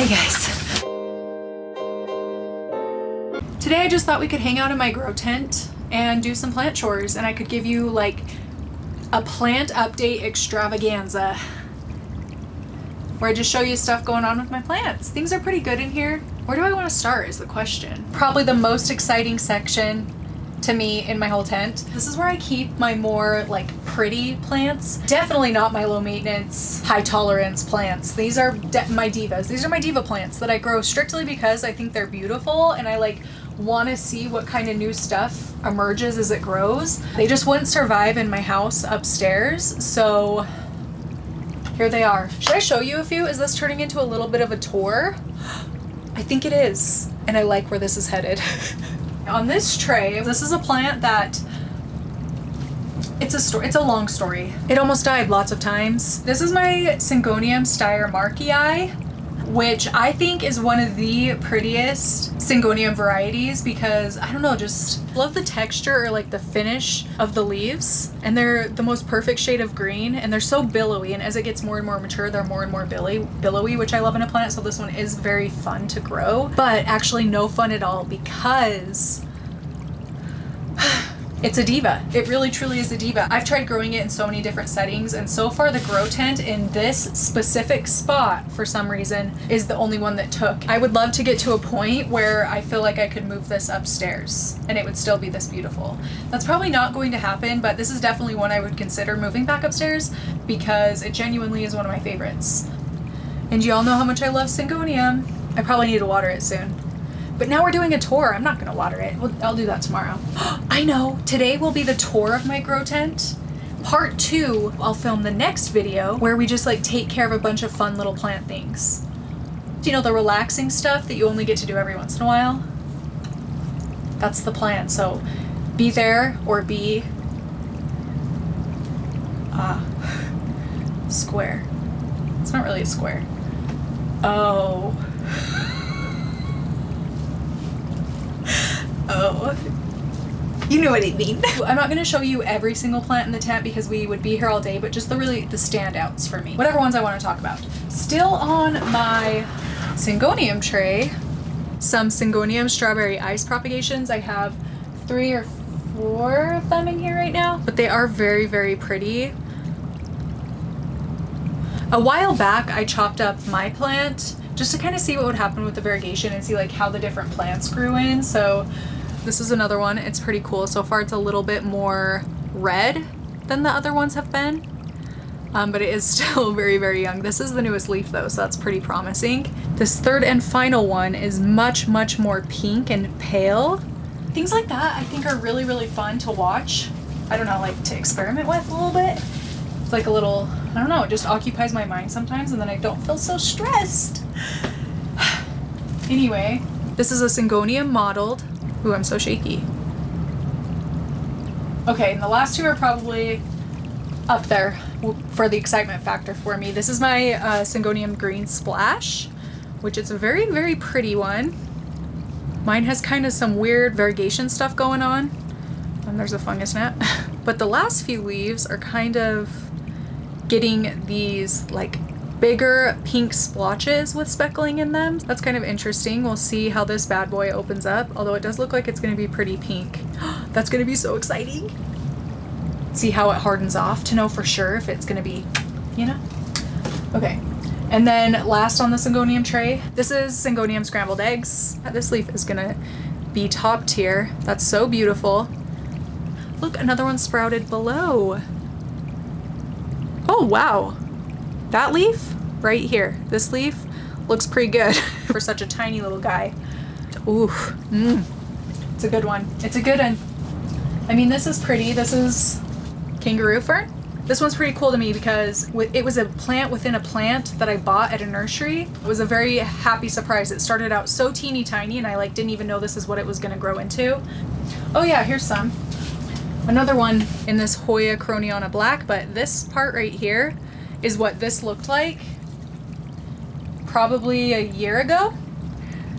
Hey guys. Today I just thought we could hang out in my grow tent and do some plant chores, and I could give you like a plant update extravaganza where I just show you stuff going on with my plants. Things are pretty good in here. Where do I want to start is the question. Probably the most exciting section to me in my whole tent. This is where I keep my more like pretty plants. Definitely not my low maintenance, high tolerance plants. These are my divas. These are my diva plants that I grow strictly because I think they're beautiful and I like want to see what kind of new stuff emerges as it grows. They just wouldn't survive in my house upstairs, so here they are. Should I show you a few? Is this turning into a little bit of a tour? I think it is, and I like where this is headed. On this tray, this is a plant that it's a long story. It almost died lots of times. This is my Syngonium steyermarkii, which I think is one of the prettiest Syngonium varieties because I don't know, just love the texture or like the finish of the leaves, and they're the most perfect shade of green and they're so billowy, and as it gets more and more mature they're more and more billowy, which I love in a plant. So this one is very fun to grow, but actually no fun at all because it's a diva. It really truly is a diva. I've tried growing it in so many different settings, and so far the grow tent in this specific spot for some reason is the only one that took. I would love to get to a point where I feel like I could move this upstairs and it would still be this beautiful. That's probably not going to happen, but this is definitely one I would consider moving back upstairs because it genuinely is one of my favorites. And you all know how much I love Syngonium. I probably need to water it soon. But now we're doing a tour. I'm not gonna water it. I'll do that tomorrow. I know, today will be the tour of my grow tent. Part 2, I'll film the next video where we just like take care of a bunch of fun little plant things. Do you know, the relaxing stuff that you only get to do every once in a while? That's the plan. So be there or be square. It's not really a square. Oh. Oh, you know what I mean. I'm not going to show you every single plant in the tent because we would be here all day, but just the standouts for me. Whatever ones I want to talk about. Still on my Syngonium tray, some Syngonium strawberry ice propagations. I have 3 or 4 of them in here right now, but they are very, very pretty. A while back, I chopped up my plant just to kind of see what would happen with the variegation and see like how the different plants grew in. So this is another one. It's pretty cool. So far it's a little bit more red than the other ones have been, but it is still very, very young. This is the newest leaf though, so that's pretty promising. This third and final one is much, much more pink and pale. Things like that I think are really, really fun to watch. I don't know, like to experiment with a little bit. It's like a little, I don't know, it just occupies my mind sometimes and then I don't feel so stressed. Anyway, this is a Syngonium mottled. Ooh, I'm so shaky. Okay, and the last 2 are probably up there for the excitement factor for me. This is my Syngonium green splash, which is a very, very pretty one. Mine has kind of some weird variegation stuff going on. And there's a fungus gnat. But the last few leaves are kind of getting these like bigger pink splotches with speckling in them. That's kind of interesting. We'll see how this bad boy opens up, although it does look like it's going to be pretty pink. That's going to be so exciting. See how it hardens off to know for sure if it's going to be, you know? Okay. And then last on the Syngonium tray, this is Syngonium scrambled eggs. This leaf is going to be top tier. That's so beautiful. Look, another one sprouted below. Oh, wow. That leaf right here, this leaf looks pretty good for such a tiny little guy. Ooh, it's a good one. It's a good one. I mean, this is pretty. This is kangaroo fern. This one's pretty cool to me because it was a plant within a plant that I bought at a nursery. It was a very happy surprise. It started out so teeny tiny and I like didn't even know this is what it was gonna grow into. Oh yeah, here's some. Another one in this Hoya croniana black, but this part right here is what this looked like probably a year ago.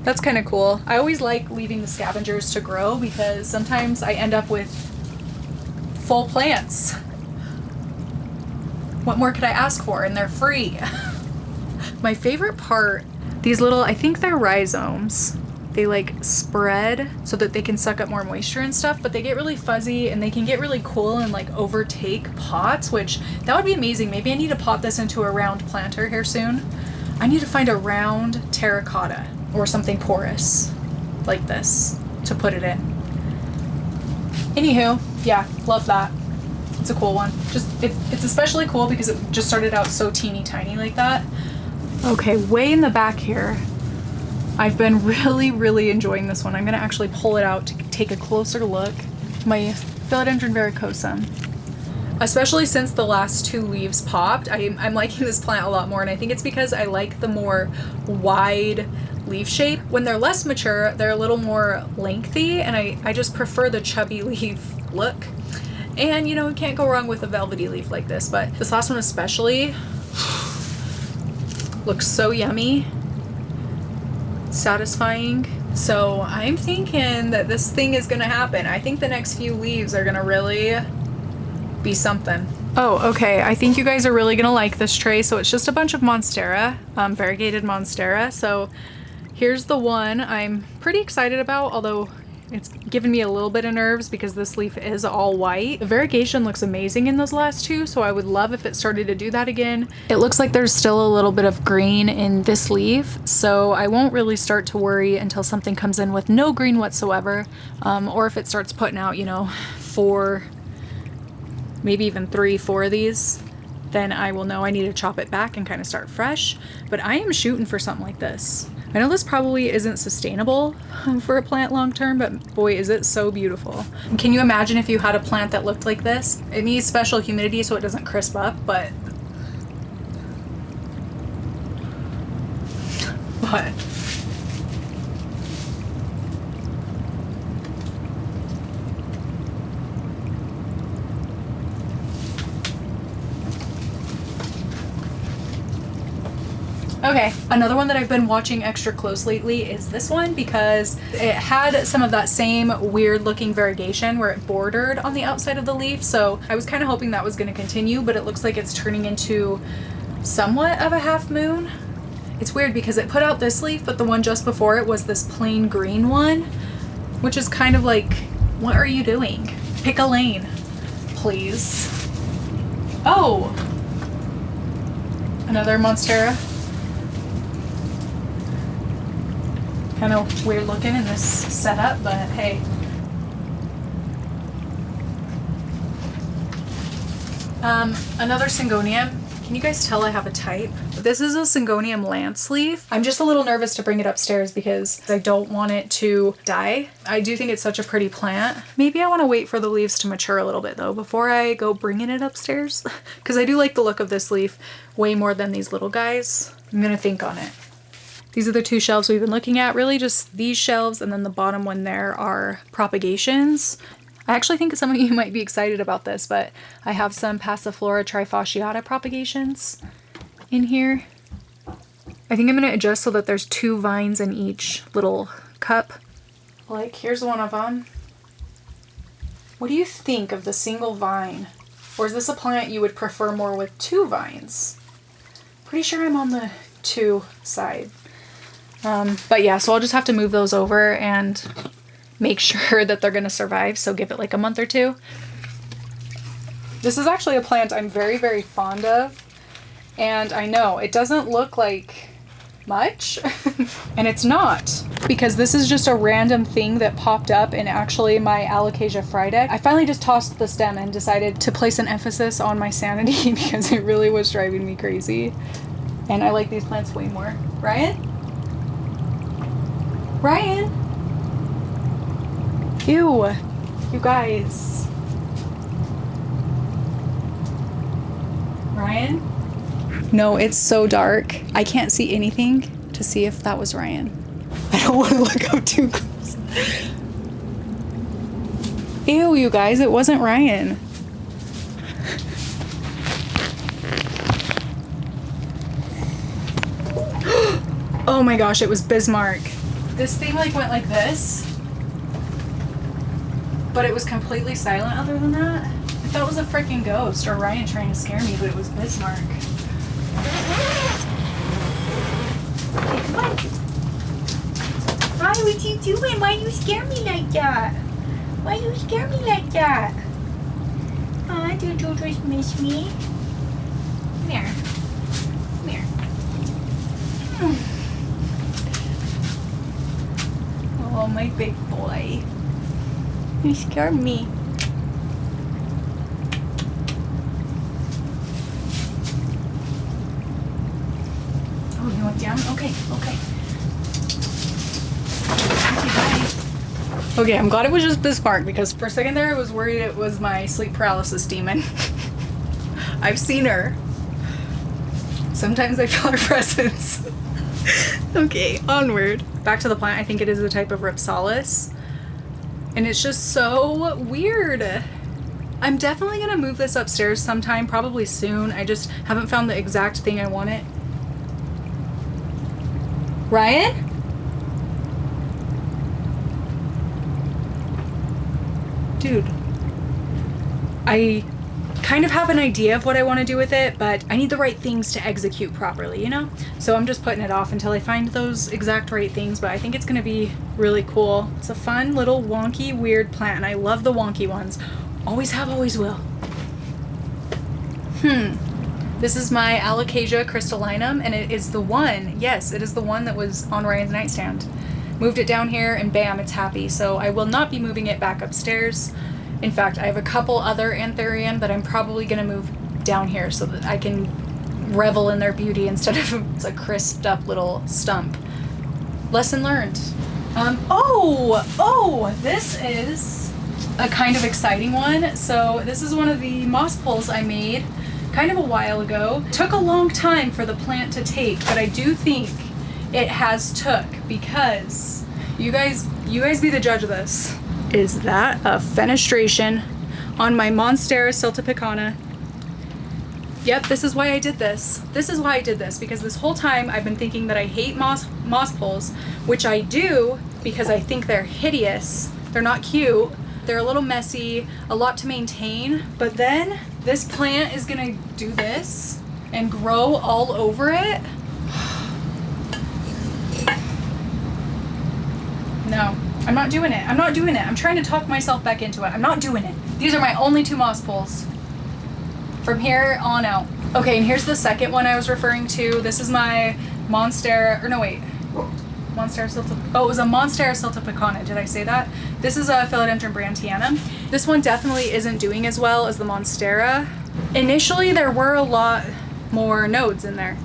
That's kind of cool. I always like leaving the scavengers to grow because sometimes I end up with full plants. What more could I ask for? And they're free. My favorite part these little, I think they're rhizomes. They like spread so that they can suck up more moisture and stuff, but they get really fuzzy and they can get really cool and like overtake pots, which that would be amazing. Maybe I need to pot this into a round planter here soon. I need to find a round terracotta or something porous like this to put it in. Anywho, yeah, love that. It's a cool one. Just it's especially cool because it just started out so teeny tiny like that. Okay, way in the back here, I've been really enjoying this one. I'm gonna actually pull it out to take a closer look. My Philodendron varicosum. Especially since the last 2 leaves popped, I'm liking this plant a lot more, and I think it's because I like the more wide leaf shape. When they're less mature, they're a little more lengthy, and I just prefer the chubby leaf look. And you know, you can't go wrong with a velvety leaf like this, but this last one especially looks so yummy. Satisfying. So I'm thinking that this thing is gonna happen. I think the next few leaves are gonna really be something. Oh, okay. I think you guys are really gonna like this tray. So it's just a bunch of Monstera, variegated Monstera. So here's the one I'm pretty excited about, although it's given me a little bit of nerves because this leaf is all white. The variegation looks amazing in those last 2, so I would love if it started to do that again. It looks like there's still a little bit of green in this leaf, so I won't really start to worry until something comes in with no green whatsoever, or if it starts putting out, you know, 4, maybe even 3, 4 of these, then I will know I need to chop it back and kind of start fresh. But I am shooting for something like this. I know this probably isn't sustainable for a plant long term, but boy, is it so beautiful. Can you imagine if you had a plant that looked like this? It needs special humidity so it doesn't crisp up, but okay, another one that I've been watching extra close lately is this one because it had some of that same weird looking variegation where it bordered on the outside of the leaf. So I was kind of hoping that was going to continue, but it looks like it's turning into somewhat of a half moon. It's weird because it put out this leaf, but the one just before it was this plain green one, which is kind of like, what are you doing? Pick a lane, please. Oh, another Monstera. Kind of weird looking in this setup, but hey. Another Syngonium. Can you guys tell I have a type? This is a Syngonium lance leaf. I'm just a little nervous to bring it upstairs because I don't want it to die. I do think it's such a pretty plant. Maybe I want to wait for the leaves to mature a little bit though before I go bringing it upstairs because I do like the look of this leaf way more than these little guys. I'm gonna think on it. These are the 2 shelves we've been looking at, really just these shelves, and then the bottom one there are propagations. I actually think some of you might be excited about this, but I have some Passiflora trifasciata propagations in here. I think I'm gonna adjust so that there's 2 vines in each little cup. Like, here's one of them. What do you think of the single vine? Or is this a plant you would prefer more with 2 vines? Pretty sure I'm on the 2 side. But yeah, so I'll just have to move those over and make sure that they're gonna survive, so give it like a month or 2. This is actually a plant I'm very fond of, and I know it doesn't look like much, and it's not, because this is just a random thing that popped up in actually my Alocasia friday. I finally just tossed the stem and decided to place an emphasis on my sanity because it really was driving me crazy, and I like these plants way more. Ryan? Ryan? Ew, you guys. Ryan? No, it's so dark. I can't see anything to see if that was Ryan. I don't want to look up too close. Ew, you guys, it wasn't Ryan. Oh my gosh, it was Bismarck. This thing like went like this, but it was completely silent other than that. I thought it was a freaking ghost or Ryan trying to scare me, but it was Bismarck. Okay, come What? Hi, what you doing? Why you scare me like that? Why you scare me like that? Aw, do you just miss me? Come here. Come here. Oh, my big boy. You scared me. Oh, you want down? Okay, okay. Okay, bye. Okay, I'm glad it was just this part because for a second there I was worried it was my sleep paralysis demon. I've seen her. Sometimes I feel her presence. Okay, onward. Back to the plant. I think it is a type of Ripsalis. And it's just so weird. I'm definitely gonna move this upstairs sometime, probably soon. I just haven't found the exact thing I want it. Ryan? Dude. I kind of have an idea of what I want to do with it, but I need the right things to execute properly, you know? So I'm just putting it off until I find those exact right things, but I think it's going to be really cool. It's a fun little wonky, weird plant, and I love the wonky ones. Always have, always will. This is my Alocasia crystallinum, and it is the one, yes, it is the one that was on Ryan's nightstand. Moved it down here, and bam, it's happy. So I will not be moving it back upstairs. In fact, I have a couple other Anthurium that I'm probably going to move down here so that I can revel in their beauty instead of it's a crisped up little stump. Lesson learned. This is a kind of exciting one. So this is one of the moss pulls I made kind of a while ago. It took a long time for the plant to take, but I do think it has took because you guys be the judge of this. Is that a fenestration on my Monstera siltepecana? Yep, this is why I did this. This is why I did this, because this whole time I've been thinking that I hate moss pulls, which I do because I think they're hideous. They're not cute. They're a little messy, a lot to maintain, but then this plant is gonna do this and grow all over it. No. I'm not doing it. I'm not doing it. I'm trying to talk myself back into it. I'm not doing it. These are my only two moss pulls from here on out. Okay, and here's the second one I was referring to. This is my Monstera, or no wait, Monstera oh, it was a Monstera siltepecana. Did I say that? This is a Philodendron brandtianum. This one definitely isn't doing as well as the Monstera. Initially, there were a lot more nodes in there,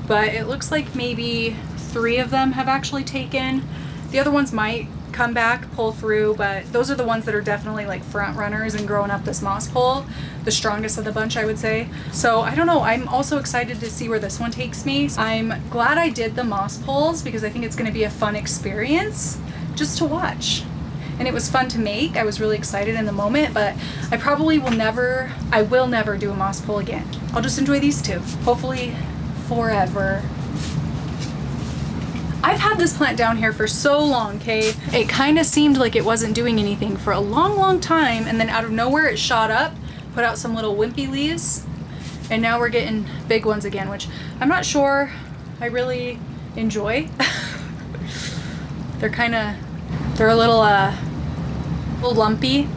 but it looks like maybe 3 of them have actually taken. The other ones might come back, pull through, but those are the ones that are definitely like front runners and growing up this moss pole, the strongest of the bunch, I would say. So I don't know, I'm also excited to see where this one takes me. I'm glad I did the moss poles because I think it's going to be a fun experience just to watch, and it was fun to make. I was really excited in the moment, but I probably will never do a moss pole again. I'll just enjoy these two, hopefully forever. I've had this plant down here for so long, okay? It kind of seemed like it wasn't doing anything for a long, long time, and then out of nowhere it shot up, put out some little wimpy leaves, and now we're getting big ones again, which I'm not sure I really enjoy. They're a little lumpy.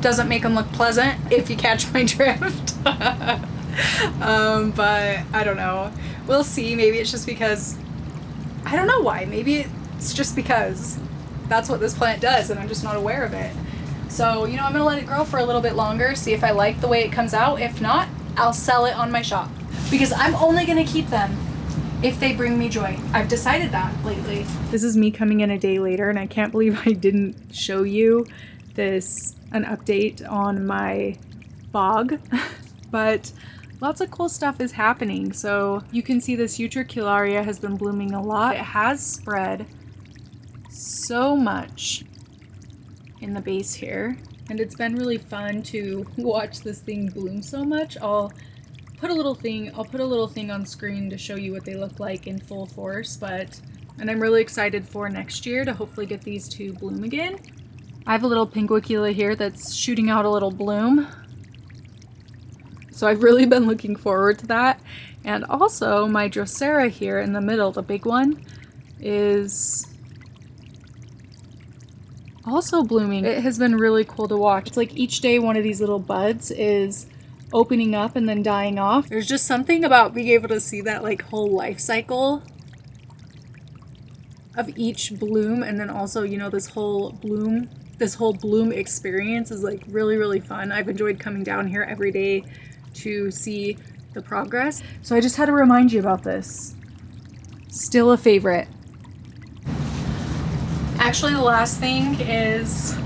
Doesn't make them look pleasant, if you catch my drift. But I don't know. We'll see. Maybe it's just because I don't know why. Maybe it's just because that's what this plant does and I'm just not aware of it. So, you know, I'm going to let it grow for a little bit longer, see if I like the way it comes out. If not, I'll sell it on my shop because I'm only going to keep them if they bring me joy. I've decided that lately. This is me coming in a day later and I can't believe I didn't show you an update on my bog, but lots of cool stuff is happening. So you can see this Utricularia has been blooming a lot. It has spread so much in the base here, and it's been really fun to watch this thing bloom so much. I'll put a little thing on screen to show you what they look like in full force, and I'm really excited for next year to hopefully get these to bloom again. I have a little pinguicula here that's shooting out a little bloom. So I've really been looking forward to that. And also my Drosera here in the middle, the big one, is also blooming. It has been really cool to watch. It's like each day one of these little buds is opening up and then dying off. There's just something about being able to see that like whole life cycle of each bloom, and then also, you know, this whole bloom experience is like really, really fun. I've enjoyed coming down here every day to see the progress. So I just had to remind you about this. Still a favorite. Actually, the last thing is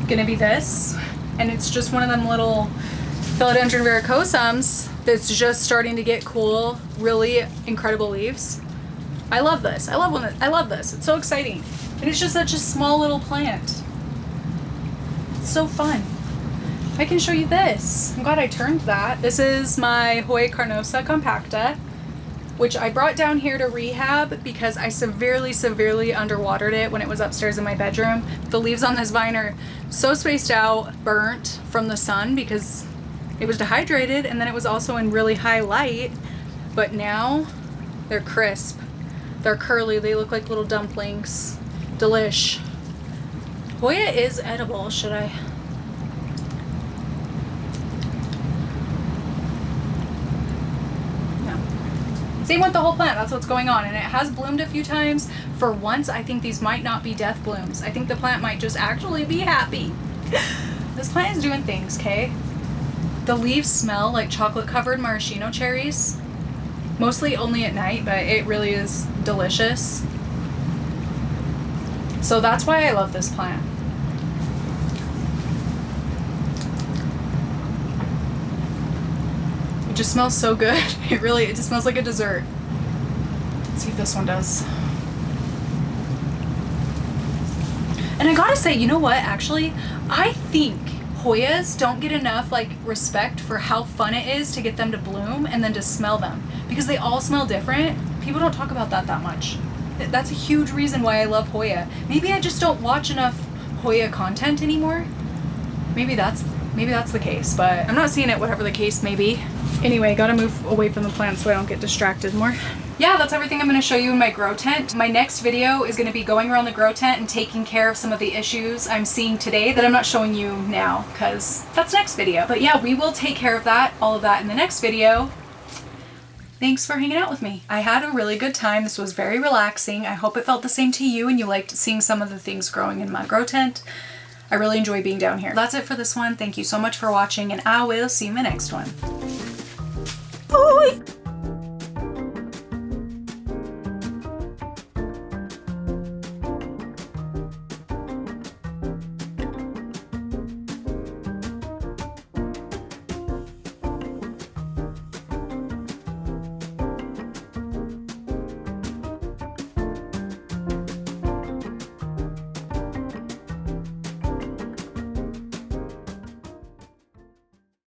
gonna be this, and it's just one of them little Philodendron varicosums that's just starting to get cool, really incredible leaves. I love this. I love this. It's so exciting. And it's just such a small little plant. It's so fun. I can show you this. I'm glad I turned that. This is my Hoya carnosa compacta, which I brought down here to rehab because I severely underwatered it when it was upstairs in my bedroom. The leaves on this vine are so spaced out, burnt from the sun because it was dehydrated, and then it was also in really high light. But now they're crisp. They're curly. They look like little dumplings. Delish. Hoya is edible. Should I? No. Same with the whole plant. That's what's going on. And it has bloomed a few times. For once, I think these might not be death blooms. I think the plant might just actually be happy. This plant is doing things, okay? The leaves smell like chocolate-covered maraschino cherries. Mostly only at night, but it really is delicious. So that's why I love this plant. It just smells so good. It just smells like a dessert. Let's see if this one does. And I gotta say, you know what, actually, I think Hoyas don't get enough like respect for how fun it is to get them to bloom and then to smell them, because they all smell different. People don't talk about that much. That's a huge reason why I love Hoya. Maybe I just don't watch enough Hoya content anymore. Maybe that's the case, but I'm not seeing it, whatever the case may be. Anyway, gotta move away from the plant so I don't get distracted more. Yeah, that's everything I'm going to show you in my grow tent. My next video is going to be going around the grow tent and taking care of some of the issues I'm seeing today that I'm not showing you now, because that's next video. But yeah, we will take care of that, all of that in the next video. Thanks for hanging out with me. I had a really good time. This was very relaxing. I hope it felt the same to you and you liked seeing some of the things growing in my grow tent. I really enjoy being down here. That's it for this one. Thank you so much for watching, and I will see you in my next one.